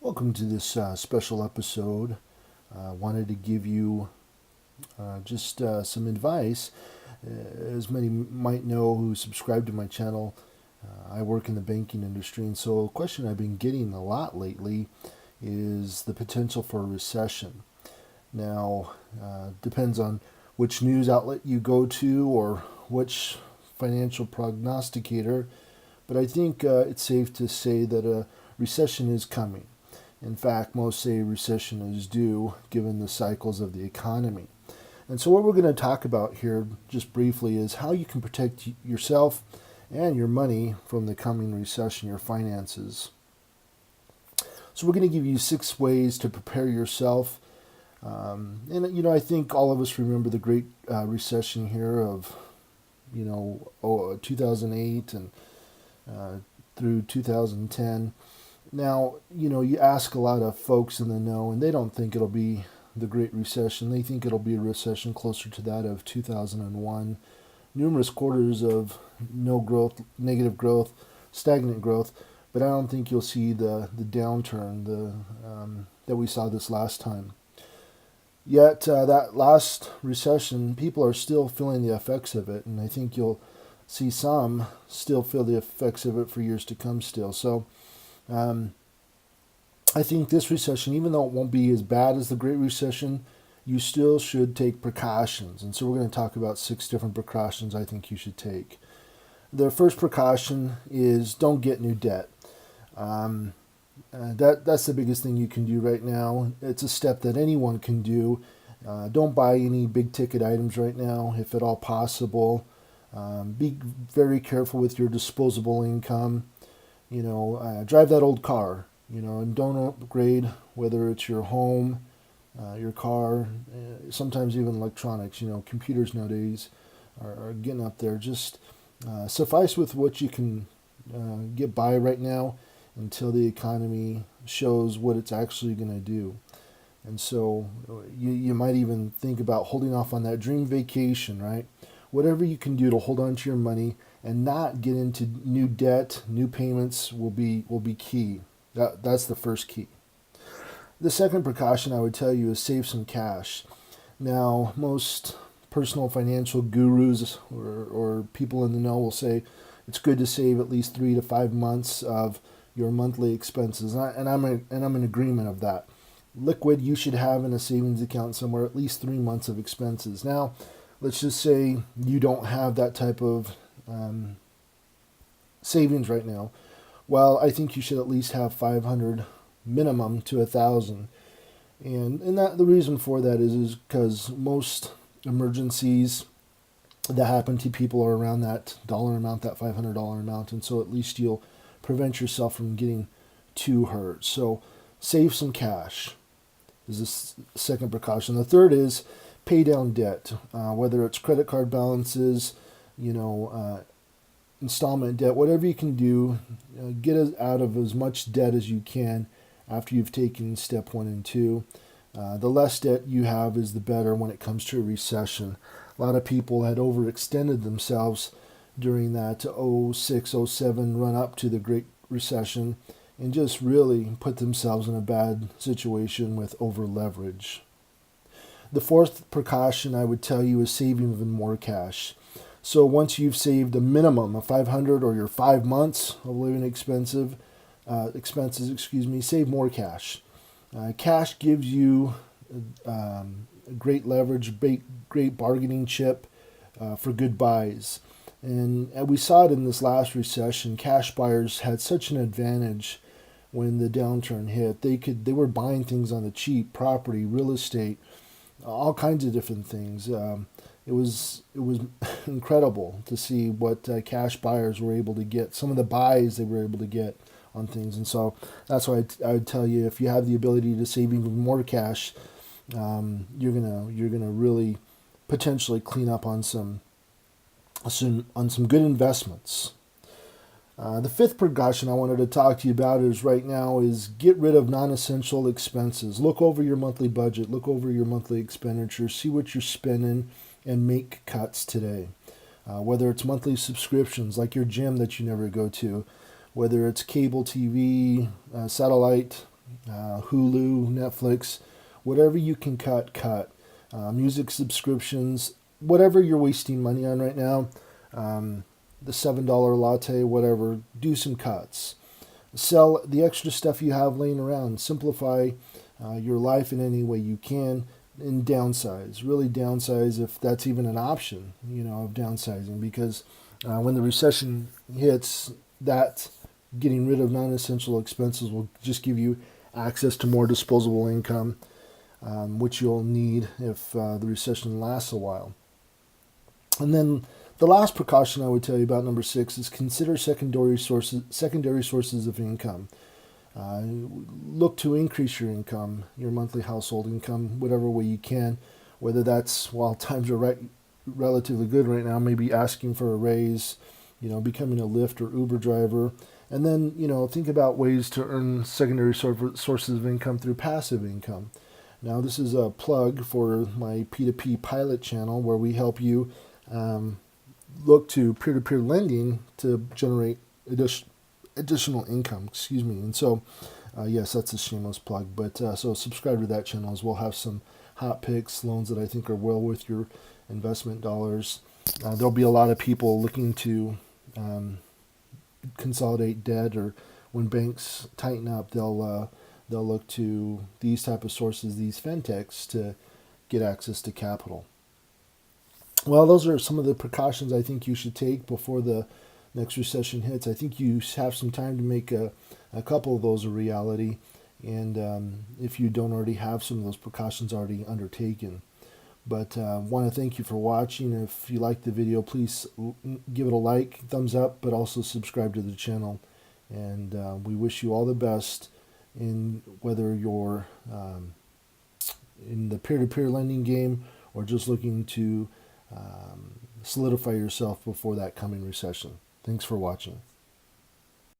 Welcome to this special episode. Wanted to give you just some advice. As many might know who subscribe to my channel, I work in the banking industry, and so a question I've been getting a lot lately is the potential for a recession. Now, depends on which news outlet you go to or which financial prognosticator, but I think it's safe to say that a recession is coming. In fact, most say recession is due given the cycles of the economy. And so what we're going to talk about here just briefly is how you can protect yourself and your money from the coming recession, your finances. So we're going to give you 6 ways to prepare yourself. I think all of us remember the Great Recession here of, 2008 and through 2010. Now, you ask a lot of folks in the know, and they don't think it'll be the Great Recession. They think it'll be a recession closer to that of 2001. Numerous quarters of no growth, negative growth, stagnant growth, but I don't think you'll see the downturn that we saw this last time. Yet, that last recession, people are still feeling the effects of it, and I think you'll see some still feel the effects of it for years to come still. So, I think this recession, even though it won't be as bad as the Great Recession, you still should take precautions. And so we're going to talk about 6 different precautions I think you should take. The first precaution is don't get new debt. That's the biggest thing you can do right now. It's a step that anyone can do. Don't buy any big ticket items right now, if at all possible. Be very careful with your disposable income. Drive that old car, and don't upgrade, whether it's your home, your car, sometimes even electronics. Computers nowadays are getting up there. Just suffice with what you can get by right now until the economy shows what it's actually going to do. And so you might even think about holding off on that dream vacation, right? Whatever you can do to hold on to your money and not get into new debt, new payments will be key. That's the first key. The second precaution I would tell you is save some cash. Now, most personal financial gurus or people in the know will say it's good to save at least 3 to 5 months of your monthly expenses, and I'm in agreement of that. Liquid, you should have in a savings account somewhere at least 3 months of expenses. Now, let's just say you don't have that type of savings right now. Well, I think you should at least have 500 minimum to 1,000, and that the reason for that is because most emergencies that happen to people are around that dollar amount, that $500 amount, and so at least you'll prevent yourself from getting too hurt. So save some cash is the second precaution. The third is pay down debt, whether it's credit card balances, installment debt, whatever you can do, get out of as much debt as you can after you've taken step 1 and 2. The less debt you have is the better when it comes to a recession. A lot of people had overextended themselves during that 06, 07 run up to the Great Recession and just really put themselves in a bad situation with over leverage. The fourth precaution I would tell you is saving even more cash. So once you've saved a minimum of 500 or your 5 months of living expenses, save more cash. Cash gives you great leverage, great bargaining chip for good buys. And we saw it in this last recession. Cash buyers had such an advantage when the downturn hit. They were buying things on the cheap, property, real estate, all kinds of different things. It was incredible to see what cash buyers were able to get, some of the buys they were able to get on things. And so that's why I would tell you, if you have the ability to save even more cash, you're gonna really potentially clean up on some good investments. The fifth precaution I wanted to talk to you about is get rid of non-essential expenses. Look over your monthly budget, look over your monthly expenditures, see what you're spending, and make cuts today. Whether it's monthly subscriptions like your gym that you never go to, whether it's cable TV, satellite Hulu, Netflix, whatever you can cut. Music subscriptions, whatever you're wasting money on right now, the $7 latte, whatever, do some cuts. Sell the extra stuff you have laying around. Simplify your life in any way you can, and downsize. Really downsize if that's even an option, of downsizing, because when the recession hits, that getting rid of non-essential expenses will just give you access to more disposable income, which you'll need if the recession lasts a while. And then the last precaution I would tell you about, number 6, is consider secondary sources of income. Look to increase your income, your monthly household income, whatever way you can. Whether that's, while times are relatively good right now, maybe asking for a raise, becoming a Lyft or Uber driver. And then, think about ways to earn secondary sources of income through passive income. Now, this is a plug for my P2P pilot channel, where we help you look to peer-to-peer lending to generate additional income. And so, yes, that's a shameless plug. But so subscribe to that channel, as we'll have some hot picks, loans that I think are well worth your investment dollars. There'll be a lot of people looking to consolidate debt, or when banks tighten up, they'll look to these type of sources, these fintechs, to get access to capital. Well, those are some of the precautions I think you should take before the next recession hits. I think you have some time to make a couple of those a reality, and if you don't already have some of those precautions already undertaken. But want to thank you for watching. If you liked the video, please give it a like, thumbs up, but also subscribe to the channel. And we wish you all the best in whether you're in the peer-to-peer lending game, or just looking to solidify yourself before that coming recession. Thanks for watching.